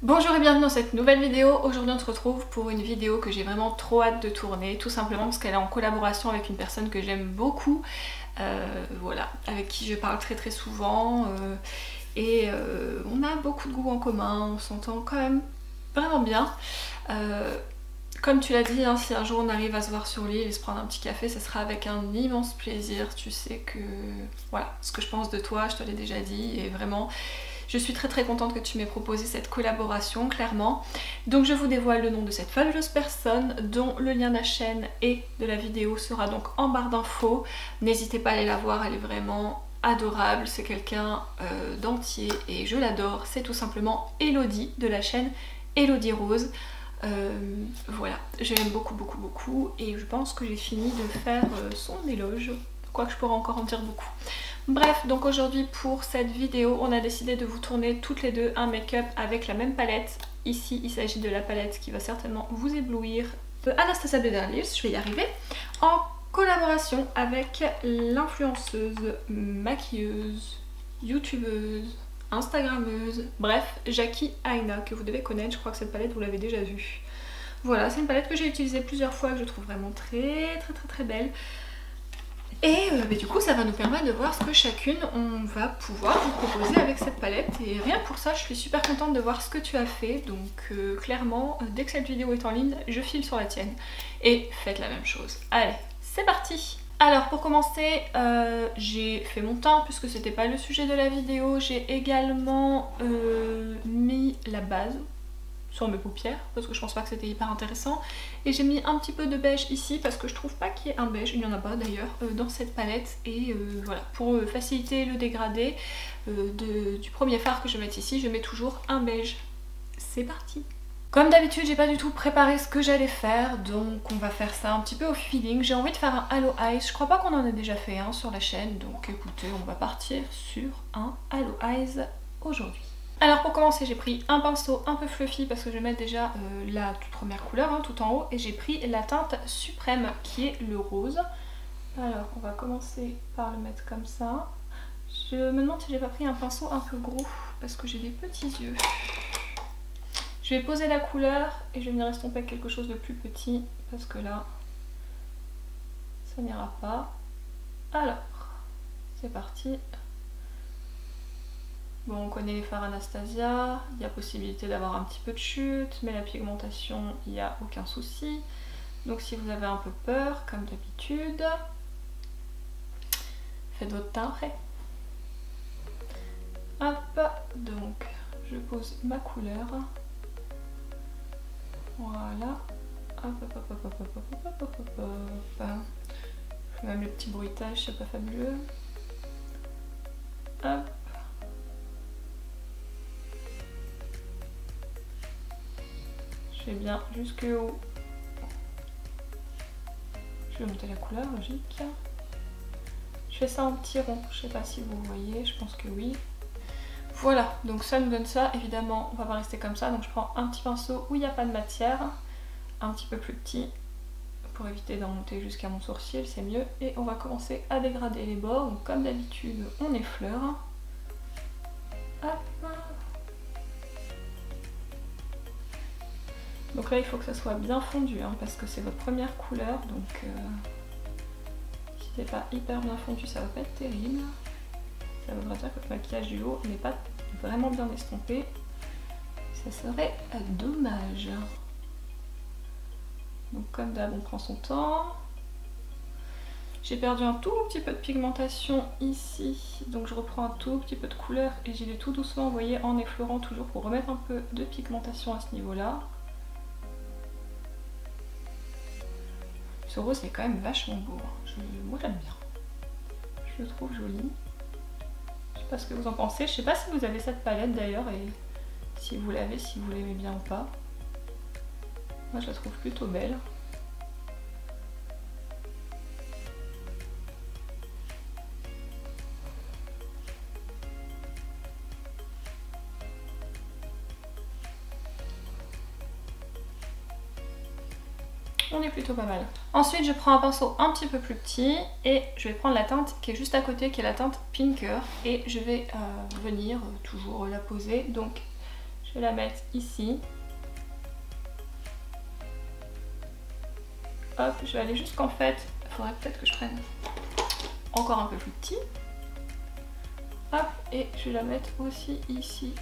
Bonjour et bienvenue dans cette nouvelle vidéo. Aujourd'hui on se retrouve pour une vidéo que j'ai vraiment trop hâte de tourner, tout simplement parce qu'elle est en collaboration avec une personne que j'aime beaucoup, voilà, avec qui je parle très souvent et on a beaucoup de goûts en commun, on s'entend quand même vraiment bien. Comme tu l'as dit, hein, si un jour on arrive à se voir sur l'île et se prendre un petit café, ça sera avec un immense plaisir. Tu sais que voilà, ce que je pense de toi, je te l'ai déjà dit, et vraiment je suis très contente que tu m'aies proposé cette collaboration, clairement. Donc je vous dévoile le nom de cette fabuleuse personne, dont le lien de la chaîne et de la vidéo sera donc en barre d'infos. N'hésitez pas à aller la voir, elle est vraiment adorable, c'est quelqu'un d'entier et je l'adore. C'est tout simplement Elodie de la chaîne Elodie Rose. Voilà, je l'aime beaucoup et je pense que j'ai fini de faire son éloge, quoique je pourrais encore en dire beaucoup. Bref, donc aujourd'hui pour cette vidéo, on a décidé de vous tourner toutes les deux un make-up avec la même palette. Ici, il s'agit de la palette qui va certainement vous éblouir de Anastasia Beverly Hills, je vais y arriver, en collaboration avec l'influenceuse, maquilleuse, youtubeuse, instagrammeuse, bref, Jackie Aina, que vous devez connaître. Je crois que cette palette vous l'avez déjà vue. Voilà, c'est une palette que j'ai utilisée plusieurs fois, que je trouve vraiment très belle. Et du coup ça va nous permettre de voir ce que chacune on va pouvoir vous proposer avec cette palette. Et rien que pour ça je suis super contente de voir ce que tu as fait. Donc clairement dès que cette vidéo est en ligne, je file sur la tienne. Et faites la même chose. Allez, c'est parti! Alors pour commencer, j'ai fait mon teint puisque c'était pas le sujet de la vidéo. J'ai également mis la base sur mes paupières parce que je pense pas que c'était hyper intéressant, et j'ai mis un petit peu de beige ici parce que je trouve pas qu'il y ait un beige, il n'y en a pas d'ailleurs dans cette palette, et voilà, pour faciliter le dégradé du premier fard que je vais mettre ici, je mets toujours un beige. C'est parti! Comme d'habitude, j'ai pas du tout préparé ce que j'allais faire, donc on va faire ça un petit peu au feeling. J'ai envie de faire un Halo Eyes, je crois pas qu'on en ait déjà fait un sur la chaîne, donc écoutez, on va partir sur un Halo Eyes aujourd'hui. Alors pour commencer, j'ai pris un pinceau un peu fluffy parce que je vais mettre déjà la toute première couleur, hein, tout en haut, et j'ai pris la teinte suprême qui est le rose. Alors on va commencer par le mettre comme ça. Je me demande si j'ai pas pris un pinceau un peu gros parce que j'ai des petits yeux. Je vais poser la couleur et je vais venir estomper avec quelque chose de plus petit parce que là ça n'ira pas. Alors c'est parti. Bon, on connaît les fards Anastasia, il y a possibilité d'avoir un petit peu de chute, mais la pigmentation, il n'y a aucun souci. Donc si vous avez un peu peur, comme d'habitude, faites votre teint après. Hop, donc je pose ma couleur. Voilà. Hop. Même le petit bruitage, c'est pas fabuleux. Hop. Je vais bien jusque haut. Je vais monter la couleur, logique. Je fais ça en petit rond, je sais pas si vous voyez, je pense que oui. Voilà, donc ça nous donne ça. Évidemment, on va pas rester comme ça, donc je prends un petit pinceau où il n'y a pas de matière, un petit peu plus petit, pour éviter d'en monter jusqu'à mon sourcil, c'est mieux. Et on va commencer à dégrader les bords, donc comme d'habitude, on effleure. Hop. Donc là il faut que ça soit bien fondu, hein, parce que c'est votre première couleur, donc si c'est pas hyper bien fondu ça va pas être terrible. Ça voudrait dire que le maquillage du haut n'est pas vraiment bien estompé. Ça serait dommage. Donc comme d'hab on prend son temps. J'ai perdu un tout petit peu de pigmentation ici, donc je reprends un tout petit peu de couleur et j'y vais tout doucement, vous voyez, en effleurant toujours pour remettre un peu de pigmentation à ce niveau-là. Ce rose est quand même vachement beau, moi j'aime bien, je le trouve joli. Je sais pas ce que vous en pensez, je sais pas si vous avez cette palette d'ailleurs et si vous l'avez, si vous l'aimez bien ou pas. Moi je la trouve plutôt belle. On est plutôt pas mal. Ensuite je prends un pinceau un petit peu plus petit et je vais prendre la teinte qui est juste à côté, qui est la teinte Pinker, et je vais venir toujours la poser. Donc je vais la mettre ici. Hop, je vais aller jusqu'en fait, il faudrait peut-être que je prenne encore un peu plus petit. Hop, et je vais la mettre aussi ici.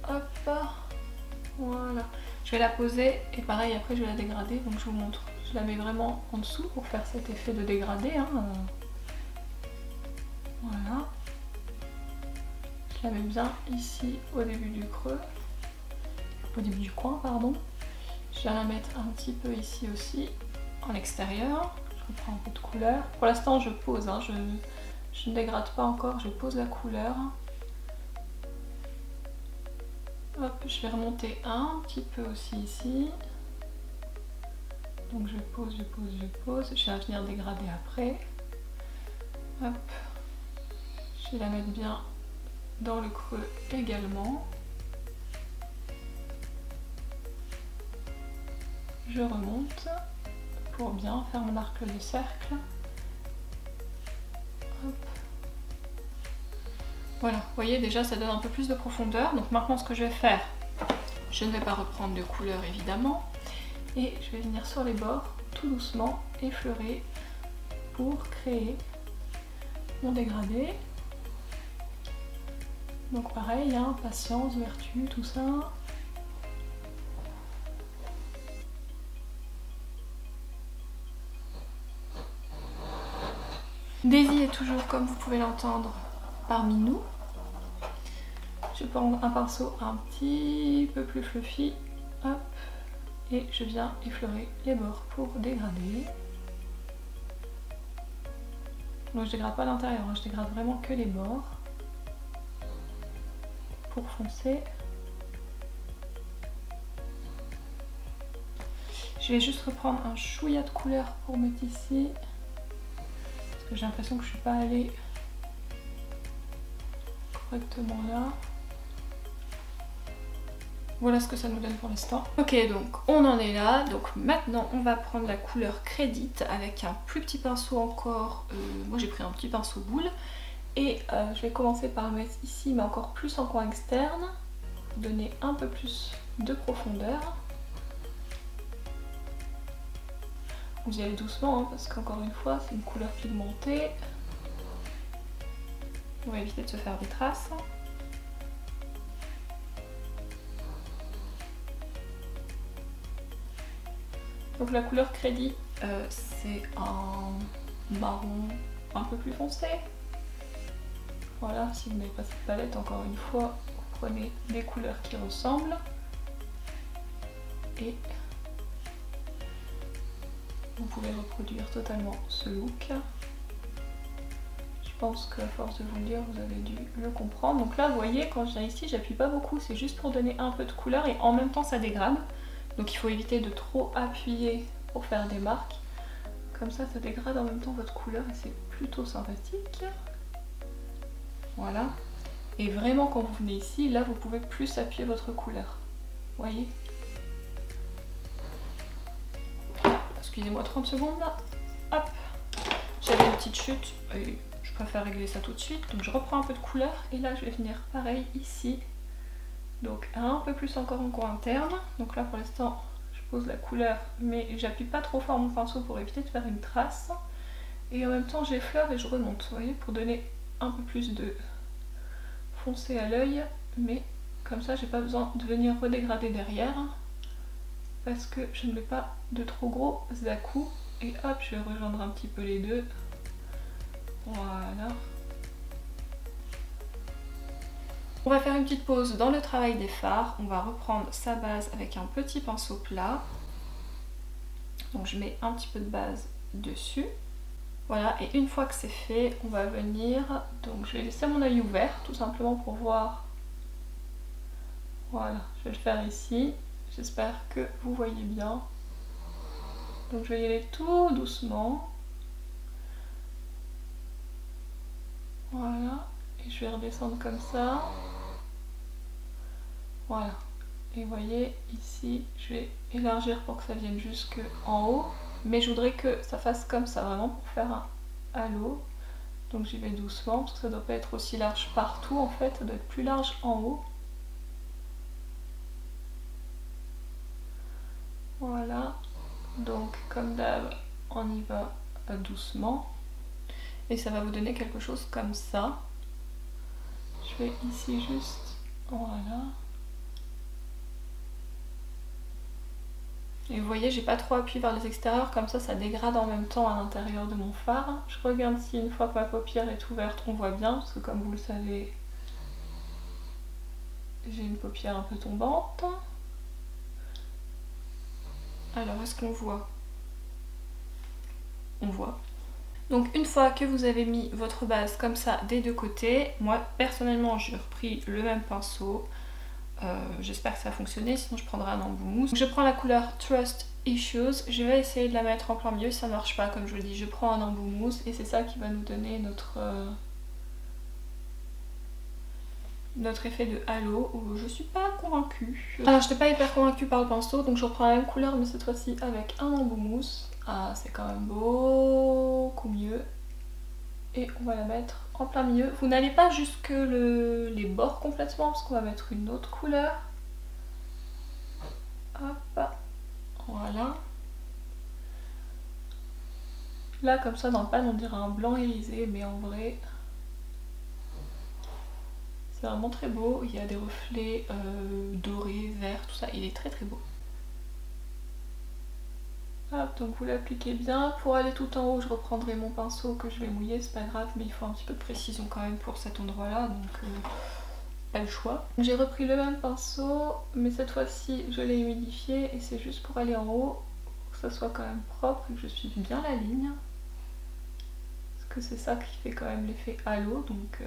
Hop, voilà. Je vais la poser et pareil après je vais la dégrader, donc je vous montre. Je la mets vraiment en dessous pour faire cet effet de dégradé. Hein. Voilà. Je la mets bien ici au début du creux. Au début du coin, pardon. Je vais la mettre un petit peu ici aussi, en extérieur. Je reprends un peu de couleur. Pour l'instant je pose, hein. Je ne dégrade pas encore, je pose la couleur. Hop, je vais remonter un petit peu aussi ici. Donc je pose, je pose, je pose. Je vais venir dégrader après. Hop. Je vais la mettre bien dans le creux également. Je remonte pour bien faire mon arc de cercle. Hop. Voilà, vous voyez déjà ça donne un peu plus de profondeur. Donc maintenant ce que je vais faire, je ne vais pas reprendre de couleur évidemment. Et je vais venir sur les bords tout doucement effleurer pour créer mon dégradé. Donc pareil, hein, patience, vertu, tout ça. Daisy est toujours, comme vous pouvez l'entendre, parmi nous. Je vais prendre un pinceau un petit peu plus fluffy. Hop. Et je viens effleurer les bords pour dégrader. Donc je dégrade pas l'intérieur, hein, je dégrade vraiment que les bords. Pour foncer. Je vais juste reprendre un chouïa de couleur pour mettre ici. Parce que j'ai l'impression que je suis pas allée correctement là. Voilà ce que ça nous donne pour l'instant. Ok, donc on en est là. Donc maintenant on va prendre la couleur Crédit avec un plus petit pinceau encore. Moi j'ai pris un petit pinceau boule. Et je vais commencer par le mettre ici, mais encore plus en coin externe. Pour donner un peu plus de profondeur. Vous y allez doucement, hein, parce qu'encore une fois c'est une couleur pigmentée. On va éviter de se faire des traces. Donc la couleur Crédit, c'est un marron un peu plus foncé. Voilà, si vous n'avez pas cette palette, encore une fois, vous prenez des couleurs qui ressemblent. Et vous pouvez reproduire totalement ce look. Je pense qu'à force de vous le dire, vous avez dû le comprendre. Donc là, vous voyez, quand je viens ici, j'appuie pas beaucoup, c'est juste pour donner un peu de couleur et en même temps ça dégrade. Donc il faut éviter de trop appuyer pour faire des marques. Comme ça, ça dégrade en même temps votre couleur et c'est plutôt sympathique. Voilà. Et vraiment, quand vous venez ici, là, vous pouvez plus appuyer votre couleur. Vous voyez? Excusez-moi 30 secondes. Hop. J'avais une petite chute et je préfère régler ça tout de suite. Donc je reprends un peu de couleur et là, je vais venir pareil ici. Donc un peu plus encore en coin interne. Donc là, pour l'instant, je pose la couleur, mais j'appuie pas trop fort mon pinceau pour éviter de faire une trace. Et en même temps, j'effleure et je remonte, vous voyez, pour donner un peu plus de foncé à l'œil, mais comme ça j'ai pas besoin de venir redégrader derrière parce que je ne mets pas de trop gros à-coups. Et hop, je vais rejoindre un petit peu les deux. Voilà. On va faire une petite pause dans le travail des fards. On va reprendre sa base avec un petit pinceau plat. Donc je mets un petit peu de base dessus. Voilà, et une fois que c'est fait, on va venir, donc je vais laisser mon œil ouvert tout simplement pour voir. Voilà, je vais le faire ici, j'espère que vous voyez bien. Donc je vais y aller tout doucement. Voilà, et je vais redescendre comme ça. Voilà, et vous voyez ici, je vais élargir pour que ça vienne jusque en haut. Mais je voudrais que ça fasse comme ça, vraiment pour faire un halo. Donc j'y vais doucement, parce que ça ne doit pas être aussi large partout en fait, ça doit être plus large en haut. Voilà, donc comme d'hab, on y va doucement. Et ça va vous donner quelque chose comme ça. Je vais ici juste, voilà. Et vous voyez, j'ai pas trop appuyé vers les extérieurs, comme ça dégrade en même temps à l'intérieur de mon fard. Je regarde si une fois que ma paupière est ouverte, on voit bien, parce que comme vous le savez, j'ai une paupière un peu tombante. Alors, est-ce qu'on voit? On voit. Donc une fois que vous avez mis votre base comme ça des deux côtés, moi personnellement j'ai repris le même pinceau. J'espère que ça a fonctionné, sinon je prendrai un embout mousse. Je prends la couleur Trust Issues, je vais essayer de la mettre en plein milieu. Si ça ne marche pas, comme je vous le dis, je prends un embout mousse et c'est ça qui va nous donner notre effet de halo. Je suis pas convaincue. Alors je n'étais pas hyper convaincue par le pinceau, donc je reprends la même couleur mais cette fois-ci avec un embout mousse. Ah, c'est quand même beaucoup mieux. Et on va la mettre en plein milieu. Vous n'allez pas jusque les bords complètement parce qu'on va mettre une autre couleur. Hop, voilà. Là comme ça dans le pan on dirait un blanc irisé, mais en vrai c'est vraiment très beau. Il y a des reflets dorés, verts, tout ça. Il est très très beau. Hop, donc vous l'appliquez bien. Pour aller tout en haut, je reprendrai mon pinceau que je vais mouiller, c'est pas grave, mais il faut un petit peu de précision quand même pour cet endroit là, donc pas le choix. J'ai repris le même pinceau, mais cette fois-ci je l'ai humidifié et c'est juste pour aller en haut, pour que ça soit quand même propre et que je suive bien la ligne. Parce que c'est ça qui fait quand même l'effet halo, donc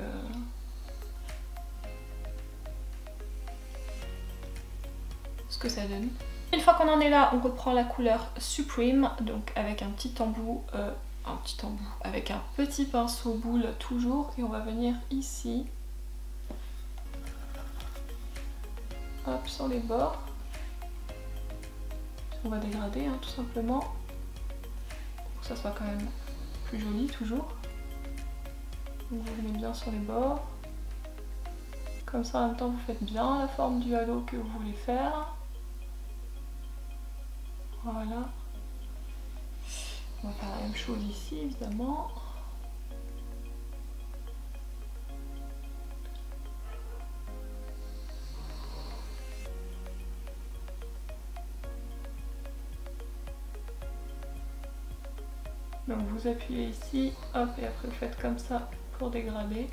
ce que ça donne. Une fois qu'on en est là, on reprend la couleur Supreme, donc avec un petit embout, avec un petit pinceau boule toujours, et on va venir ici, hop, sur les bords. On va dégrader hein, tout simplement, pour que ça soit quand même plus joli toujours. Donc vous venez bien sur les bords, comme ça en même temps vous faites bien la forme du halo que vous voulez faire. Voilà. On va faire la même chose ici évidemment. Donc vous appuyez ici, hop, et après vous faites comme ça pour dégrader.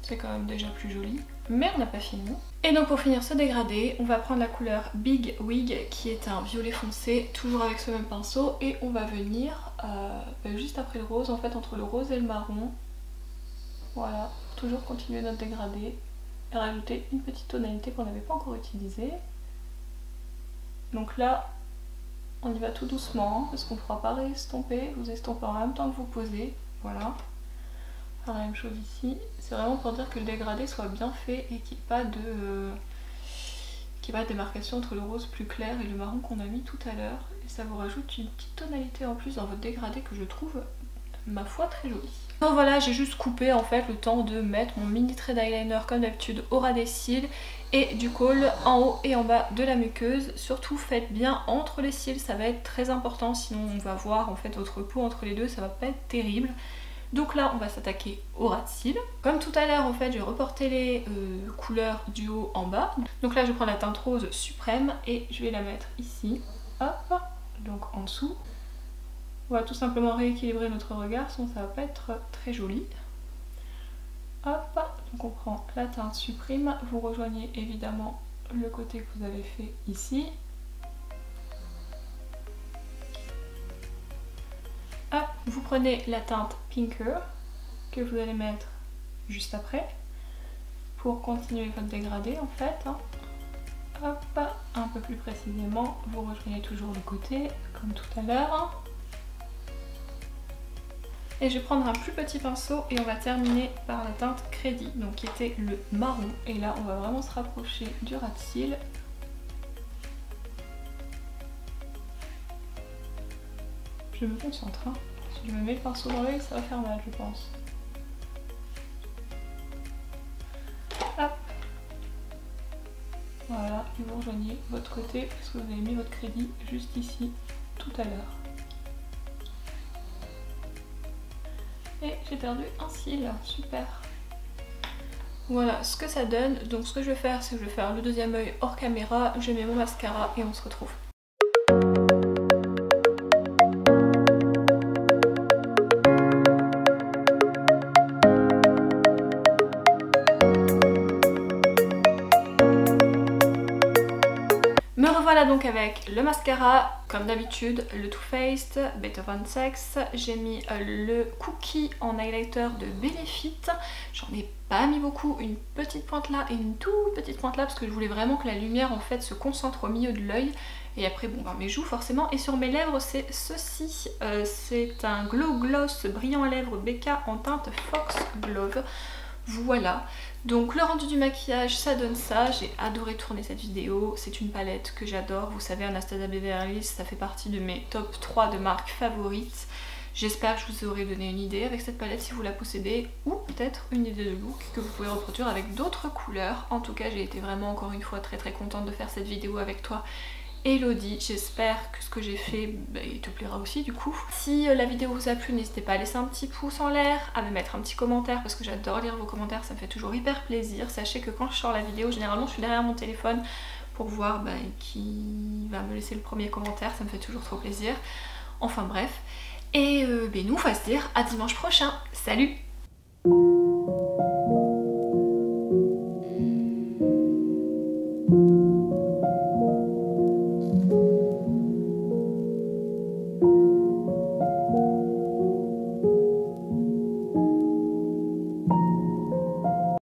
C'est quand même déjà plus joli, mais on n'a pas fini. Et donc pour finir ce dégradé, on va prendre la couleur Big Wig qui est un violet foncé, toujours avec ce même pinceau, et on va venir juste après le rose, en fait entre le rose et le marron. Voilà, toujours continuer notre dégradé et rajouter une petite tonalité qu'on n'avait pas encore utilisée. Donc là, on y va tout doucement, parce qu'on ne pourra pas réestomper, vous estampez en même temps que vous posez, voilà. La même chose ici, c'est vraiment pour dire que le dégradé soit bien fait et qu'il n'y ait pas de démarcation entre le rose plus clair et le marron qu'on a mis tout à l'heure. Et ça vous rajoute une petite tonalité en plus dans votre dégradé que je trouve, ma foi, très jolie. Donc voilà, j'ai juste coupé en fait le temps de mettre mon mini trait d'eyeliner comme d'habitude au ras des cils et du col en haut et en bas de la muqueuse. Surtout faites bien entre les cils, ça va être très important, sinon on va voir en fait votre peau entre les deux, ça va pas être terrible. Donc là on va s'attaquer au ras de cils. Comme tout à l'heure en fait j'ai reporté les couleurs du haut en bas. Donc là je prends la teinte rose suprême et je vais la mettre ici. Hop, donc en dessous. On va tout simplement rééquilibrer notre regard, sinon ça va pas être très joli. Hop, donc on prend la teinte suprême. Vous rejoignez évidemment le côté que vous avez fait ici. Hop, vous prenez la teinte Pinker que vous allez mettre juste après pour continuer votre dégradé en fait. Hop, un peu plus précisément, vous rejoignez toujours le côté comme tout à l'heure. Et je vais prendre un plus petit pinceau et on va terminer par la teinte Crédit, donc qui était le marron. Et là on va vraiment se rapprocher du ras de cils. Je me concentre, hein. Si je me mets le pinceau dans l'œil, ça va faire mal, je pense. Hop. Voilà, et vous rejoignez votre côté parce que vous avez mis votre crédit juste ici tout à l'heure. Et j'ai perdu un cil, super. Voilà ce que ça donne. Donc ce que je vais faire, c'est que je vais faire le deuxième œil hors caméra, je mets mon mascara et on se retrouve. Me revoilà donc avec le mascara, comme d'habitude, le Too Faced Beethoven Sex. J'ai mis le Cookie en highlighter de Benefit. J'en ai pas mis beaucoup, une petite pointe là et une toute petite pointe là parce que je voulais vraiment que la lumière en fait se concentre au milieu de l'œil. Et après bon, mes joues forcément. Et sur mes lèvres c'est ceci, c'est un Glow Gloss brillant à lèvres BK en teinte Fox Glove. Voilà, donc le rendu du maquillage ça donne ça, j'ai adoré tourner cette vidéo, c'est une palette que j'adore, vous savez Anastasia Beverly Hills ça fait partie de mes top 3 de marques favorites. J'espère que je vous aurai donné une idée avec cette palette si vous la possédez, ou peut-être une idée de look que vous pouvez reproduire avec d'autres couleurs. En tout cas j'ai été vraiment encore une fois très contente de faire cette vidéo avec toi Elodie, j'espère que ce que j'ai fait il te plaira aussi du coup. Si la vidéo vous a plu, n'hésitez pas à laisser un petit pouce en l'air, à me mettre un petit commentaire parce que j'adore lire vos commentaires, ça me fait toujours hyper plaisir. Sachez que quand je sors la vidéo, généralement je suis derrière mon téléphone pour voir qui va me laisser le premier commentaire, ça me fait toujours trop plaisir. Enfin bref, et nous on va se dire à dimanche prochain, salut!